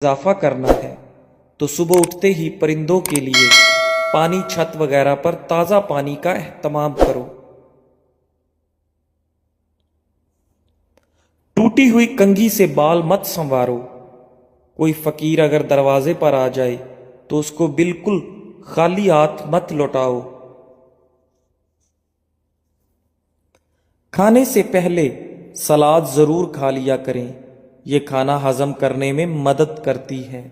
اضافہ کرنا ہے تو صبح اٹھتے ہی پرندوں کے لیے پانی چھت وغیرہ پر تازہ پانی کا اہتمام کرو۔ ٹوٹی ہوئی کنگھی سے بال مت سنوارو۔ کوئی فقیر اگر دروازے پر آ جائے تو اس کو بالکل خالی ہاتھ مت لوٹاؤ۔ کھانے سے پہلے سلاد ضرور کھا لیا کریں، یہ کھانا ہضم کرنے میں مدد کرتی ہے۔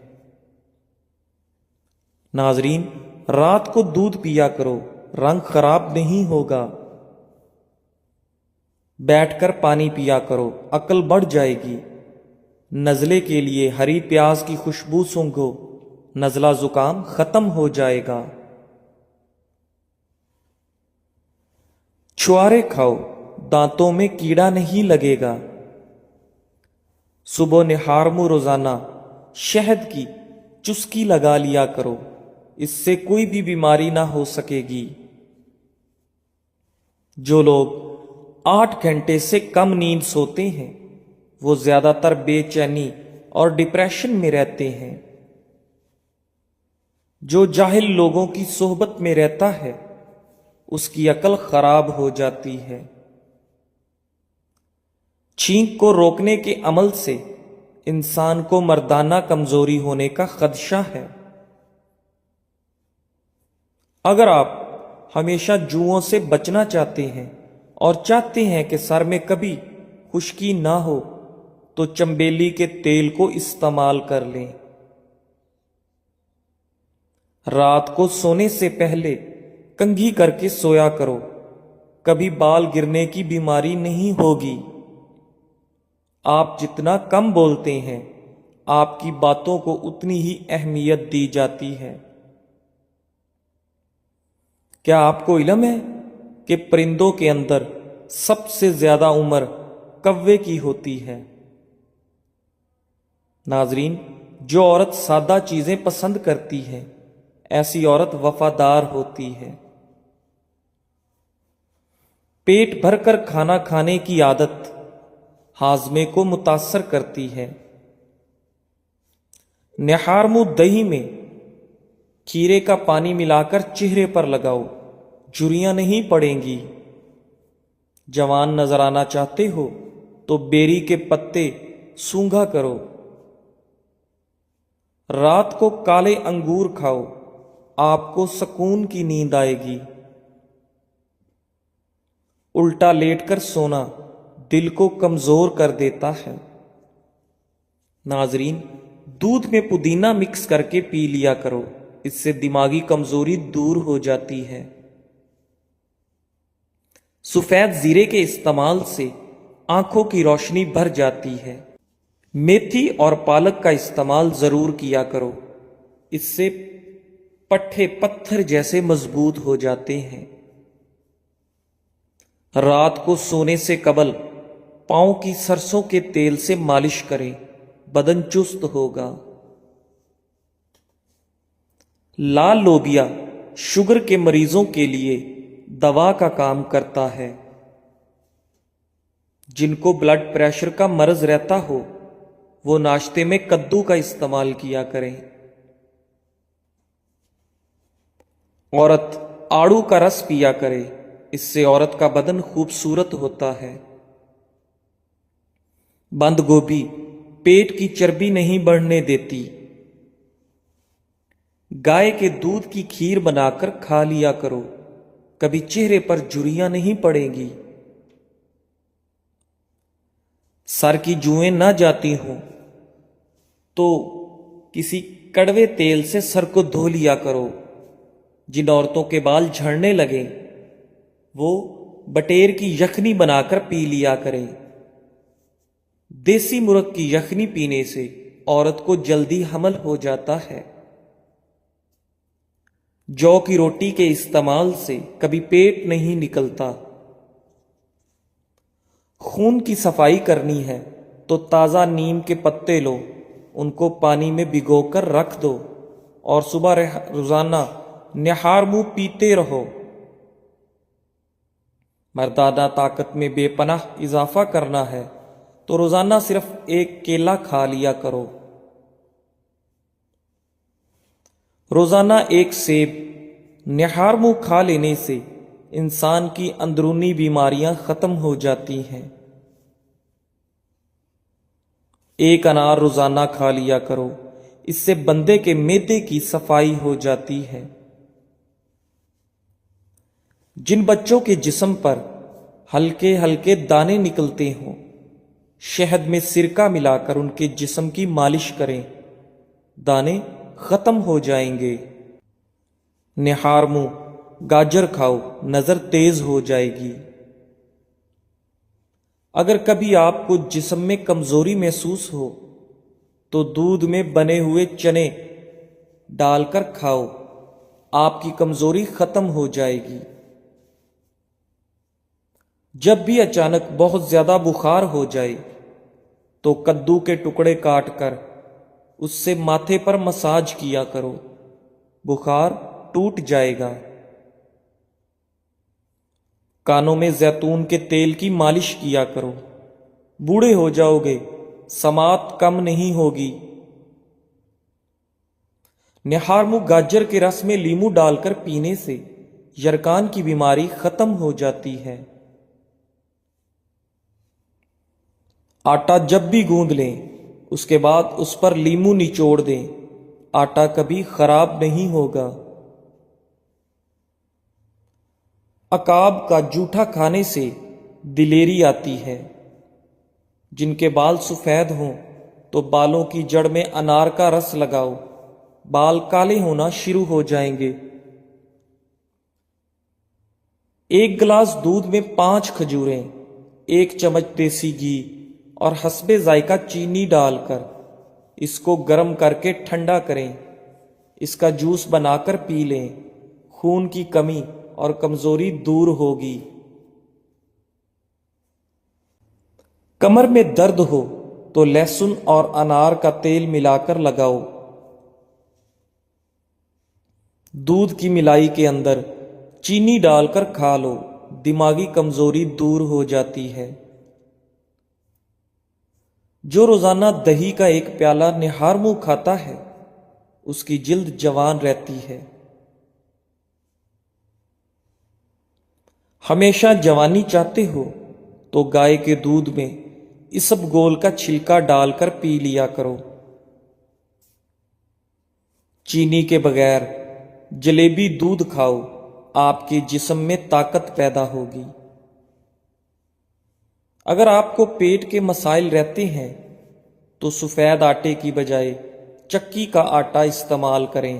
ناظرین، رات کو دودھ پیا کرو، رنگ خراب نہیں ہوگا۔ بیٹھ کر پانی پیا کرو، عقل بڑھ جائے گی۔ نزلے کے لیے ہری پیاز کی خوشبو سونگھو، نزلہ زکام ختم ہو جائے گا۔ چھوارے کھاؤ، دانتوں میں کیڑا نہیں لگے گا۔ صبح نہار منہ روزانہ شہد کی چسکی لگا لیا کرو، اس سے کوئی بھی بیماری نہ ہو سکے گی۔ جو لوگ 8 گھنٹے سے کم نیند سوتے ہیں وہ زیادہ تر بے چینی اور ڈپریشن میں رہتے ہیں۔ جو جاہل لوگوں کی صحبت میں رہتا ہے اس کی عقل خراب ہو جاتی ہے۔ چھینک کو روکنے کے عمل سے انسان کو مردانہ کمزوری ہونے کا خدشہ ہے۔ اگر آپ ہمیشہ جوؤں سے بچنا چاہتے ہیں اور چاہتے ہیں کہ سر میں کبھی خشکی نہ ہو تو چنبیلی کے تیل کو استعمال کر لیں۔ رات کو سونے سے پہلے کنگھی کر کے سویا کرو، کبھی بال گرنے کی بیماری نہیں ہوگی۔ آپ جتنا کم بولتے ہیں آپ کی باتوں کو اتنی ہی اہمیت دی جاتی ہے۔ کیا آپ کو علم ہے کہ پرندوں کے اندر سب سے زیادہ عمر کوے کی ہوتی ہے؟ ناظرین، جو عورت سادہ چیزیں پسند کرتی ہے ایسی عورت وفادار ہوتی ہے۔ پیٹ بھر کر کھانا کھانے کی عادت ہاضمے کو متاثر کرتی ہے۔ نہار منہ دہی میں کھیرے کا پانی ملا کر چہرے پر لگاؤ، جھریاں نہیں پڑیں گی۔ جوان نظر آنا چاہتے ہو تو بیری کے پتے سونگھا کرو۔ رات کو کالے انگور کھاؤ، آپ کو سکون کی نیند آئے گی۔ الٹا لیٹ کر سونا دل کو کمزور کر دیتا ہے۔ ناظرین، دودھ میں پودینہ مکس کر کے پی لیا کرو، اس سے دماغی کمزوری دور ہو جاتی ہے۔ سفید زیرے کے استعمال سے آنکھوں کی روشنی بڑھ جاتی ہے۔ میتھی اور پالک کا استعمال ضرور کیا کرو، اس سے پٹھے پتھر جیسے مضبوط ہو جاتے ہیں۔ رات کو سونے سے قبل پاؤں کی سرسوں کے تیل سے مالش کریں، بدن چست ہوگا۔ لال لوبیا شوگر کے مریضوں کے لیے دوا کا کام کرتا ہے۔ جن کو بلڈ پریشر کا مرض رہتا ہو وہ ناشتے میں کدو کا استعمال کیا کریں۔ عورت آڑو کا رس پیا کرے، اس سے عورت کا بدن خوبصورت ہوتا ہے۔ بند گوبھی پیٹ کی چربی نہیں بڑھنے دیتی۔ گائے کے دودھ کی کھیر بنا کر کھا لیا کرو، کبھی چہرے پر جھریاں نہیں پڑیں گی۔ سر کی جوئیں نہ جاتی ہوں تو کسی کڑوے تیل سے سر کو دھو لیا کرو۔ جن عورتوں کے بال جھڑنے لگیں وہ بٹیر کی یخنی بنا کر پی لیا کریں۔ دیسی مرغ کی یخنی پینے سے عورت کو جلدی حمل ہو جاتا ہے۔ جو کی روٹی کے استعمال سے کبھی پیٹ نہیں نکلتا۔ خون کی صفائی کرنی ہے تو تازہ نیم کے پتے لو، ان کو پانی میں بھگو کر رکھ دو اور صبح روزانہ نہار منہ پیتے رہو۔ مردانہ طاقت میں بے پناہ اضافہ کرنا ہے تو روزانہ صرف ایک کیلا کھا لیا کرو۔ روزانہ ایک سیب نہار منہ کھا لینے سے انسان کی اندرونی بیماریاں ختم ہو جاتی ہیں۔ ایک انار روزانہ کھا لیا کرو، اس سے بندے کے معدے کی صفائی ہو جاتی ہے۔ جن بچوں کے جسم پر ہلکے ہلکے دانے نکلتے ہوں، شہد میں سرکہ ملا کر ان کے جسم کی مالش کریں، دانے ختم ہو جائیں گے۔ نہار منہ گاجر کھاؤ، نظر تیز ہو جائے گی۔ اگر کبھی آپ کو جسم میں کمزوری محسوس ہو تو دودھ میں بنے ہوئے چنے ڈال کر کھاؤ، آپ کی کمزوری ختم ہو جائے گی۔ جب بھی اچانک بہت زیادہ بخار ہو جائے تو کدو کے ٹکڑے کاٹ کر اس سے ماتھے پر مساج کیا کرو، بخار ٹوٹ جائے گا۔ کانوں میں زیتون کے تیل کی مالش کیا کرو، بوڑھے ہو جاؤ گے، سماعت کم نہیں ہوگی۔ نہار منہ گاجر کے رس میں لیمو ڈال کر پینے سے یرکان کی بیماری ختم ہو جاتی ہے۔ آٹا جب بھی گوندھ لیں اس کے بعد اس پر لیمو نچوڑ دیں، آٹا کبھی خراب نہیں ہوگا۔ عقاب کا جوٹھا کھانے سے دلیری آتی ہے۔ جن کے بال سفید ہوں تو بالوں کی جڑ میں انار کا رس لگاؤ، بال کالے ہونا شروع ہو جائیں گے۔ ایک گلاس دودھ میں 5 کھجوریں، 1 چمچ دیسی گھی اور حسب ذائقہ چینی ڈال کر اس کو گرم کر کے ٹھنڈا کریں، اس کا جوس بنا کر پی لیں، خون کی کمی اور کمزوری دور ہوگی۔ کمر میں درد ہو تو لہسن اور انار کا تیل ملا کر لگاؤ، دودھ کی ملائی کے اندر چینی ڈال کر کھا لو، دماغی کمزوری دور ہو جاتی ہے۔ جو روزانہ دہی کا ایک پیالہ نہار منہ کھاتا ہے اس کی جلد جوان رہتی ہے۔ ہمیشہ جوانی چاہتے ہو تو گائے کے دودھ میں اسب گول کا چھلکا ڈال کر پی لیا کرو۔ چینی کے بغیر جلیبی دودھ کھاؤ، آپ کے جسم میں طاقت پیدا ہوگی۔ اگر آپ کو پیٹ کے مسائل رہتے ہیں تو سفید آٹے کی بجائے چکی کا آٹا استعمال کریں۔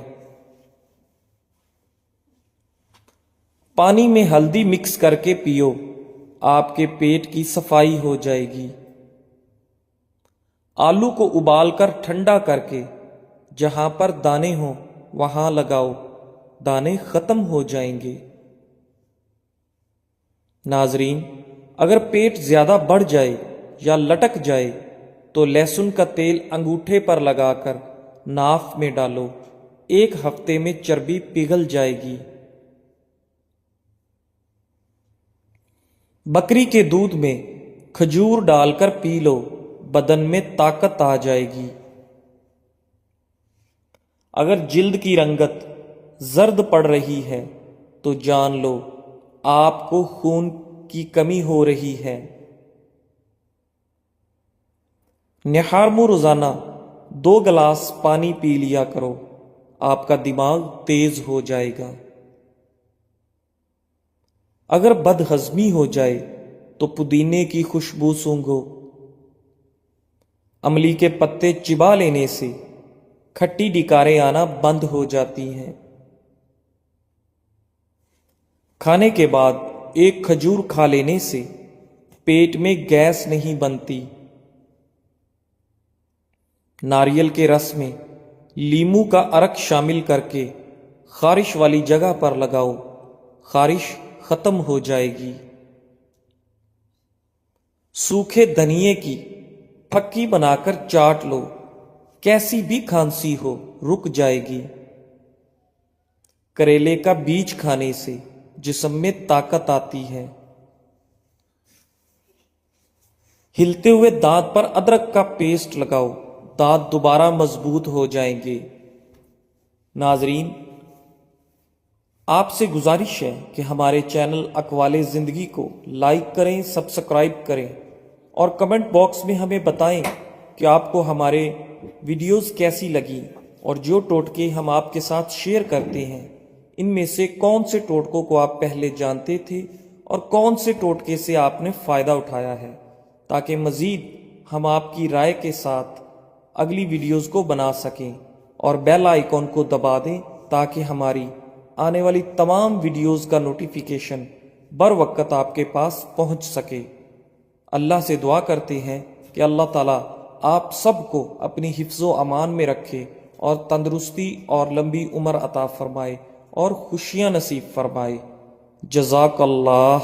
پانی میں ہلدی مکس کر کے پیو، آپ کے پیٹ کی صفائی ہو جائے گی۔ آلو کو ابال کر ٹھنڈا کر کے جہاں پر دانے ہوں وہاں لگاؤ، دانے ختم ہو جائیں گے۔ ناظرین، اگر پیٹ زیادہ بڑھ جائے یا لٹک جائے تو لہسن کا تیل انگوٹھے پر لگا کر ناف میں ڈالو، 1 ہفتے میں چربی پگھل جائے گی۔ بکری کے دودھ میں کھجور ڈال کر پی لو، بدن میں طاقت آ جائے گی۔ اگر جلد کی رنگت زرد پڑ رہی ہے تو جان لو آپ کو خون کی کمی ہو رہی ہے۔ نہار منہ روزانہ 2 گلاس پانی پی لیا کرو، آپ کا دماغ تیز ہو جائے گا۔ اگر بد ہضمی ہو جائے تو پودینے کی خوشبو سونگھو، املی کے پتے چبا لینے سے کھٹی ڈکاریں آنا بند ہو جاتی ہیں۔ کھانے کے بعد 1 کھجور کھا لینے سے پیٹ میں گیس نہیں بنتی۔ ناریل کے رس میں لیمو کا عرق شامل کر کے خارش والی جگہ پر لگاؤ، خارش ختم ہو جائے گی۔ سوکھے دھنیے کی پھکی بنا کر چاٹ لو، کیسی بھی کھانسی ہو رک جائے گی۔ کریلے کا بیج کھانے سے جسم میں طاقت آتی ہے۔ ہلتے ہوئے دانت پر ادرک کا پیسٹ لگاؤ، دانت دوبارہ مضبوط ہو جائیں گے۔ ناظرین، آپ سے گزارش ہے کہ ہمارے چینل اقوال زندگی کو لائک کریں، سبسکرائب کریں اور کمنٹ باکس میں ہمیں بتائیں کہ آپ کو ہمارے ویڈیوز کیسی لگیں اور جو ٹوٹکے ہم آپ کے ساتھ شیئر کرتے ہیں ان میں سے کون سے ٹوٹکوں کو آپ پہلے جانتے تھے اور کون سے ٹوٹکے سے آپ نے فائدہ اٹھایا ہے، تاکہ مزید ہم آپ کی رائے کے ساتھ اگلی ویڈیوز کو بنا سکیں اور بیل آئیکن کو دبا دیں تاکہ ہماری آنے والی تمام ویڈیوز کا نوٹیفیکیشن بر وقت آپ کے پاس پہنچ سکے۔ اللہ سے دعا کرتے ہیں کہ اللہ تعالیٰ آپ سب کو اپنی حفظ و امان میں رکھے اور تندرستی اور لمبی عمر عطا فرمائے اور خوشیاں نصیب فرمائے۔ جزاک اللہ۔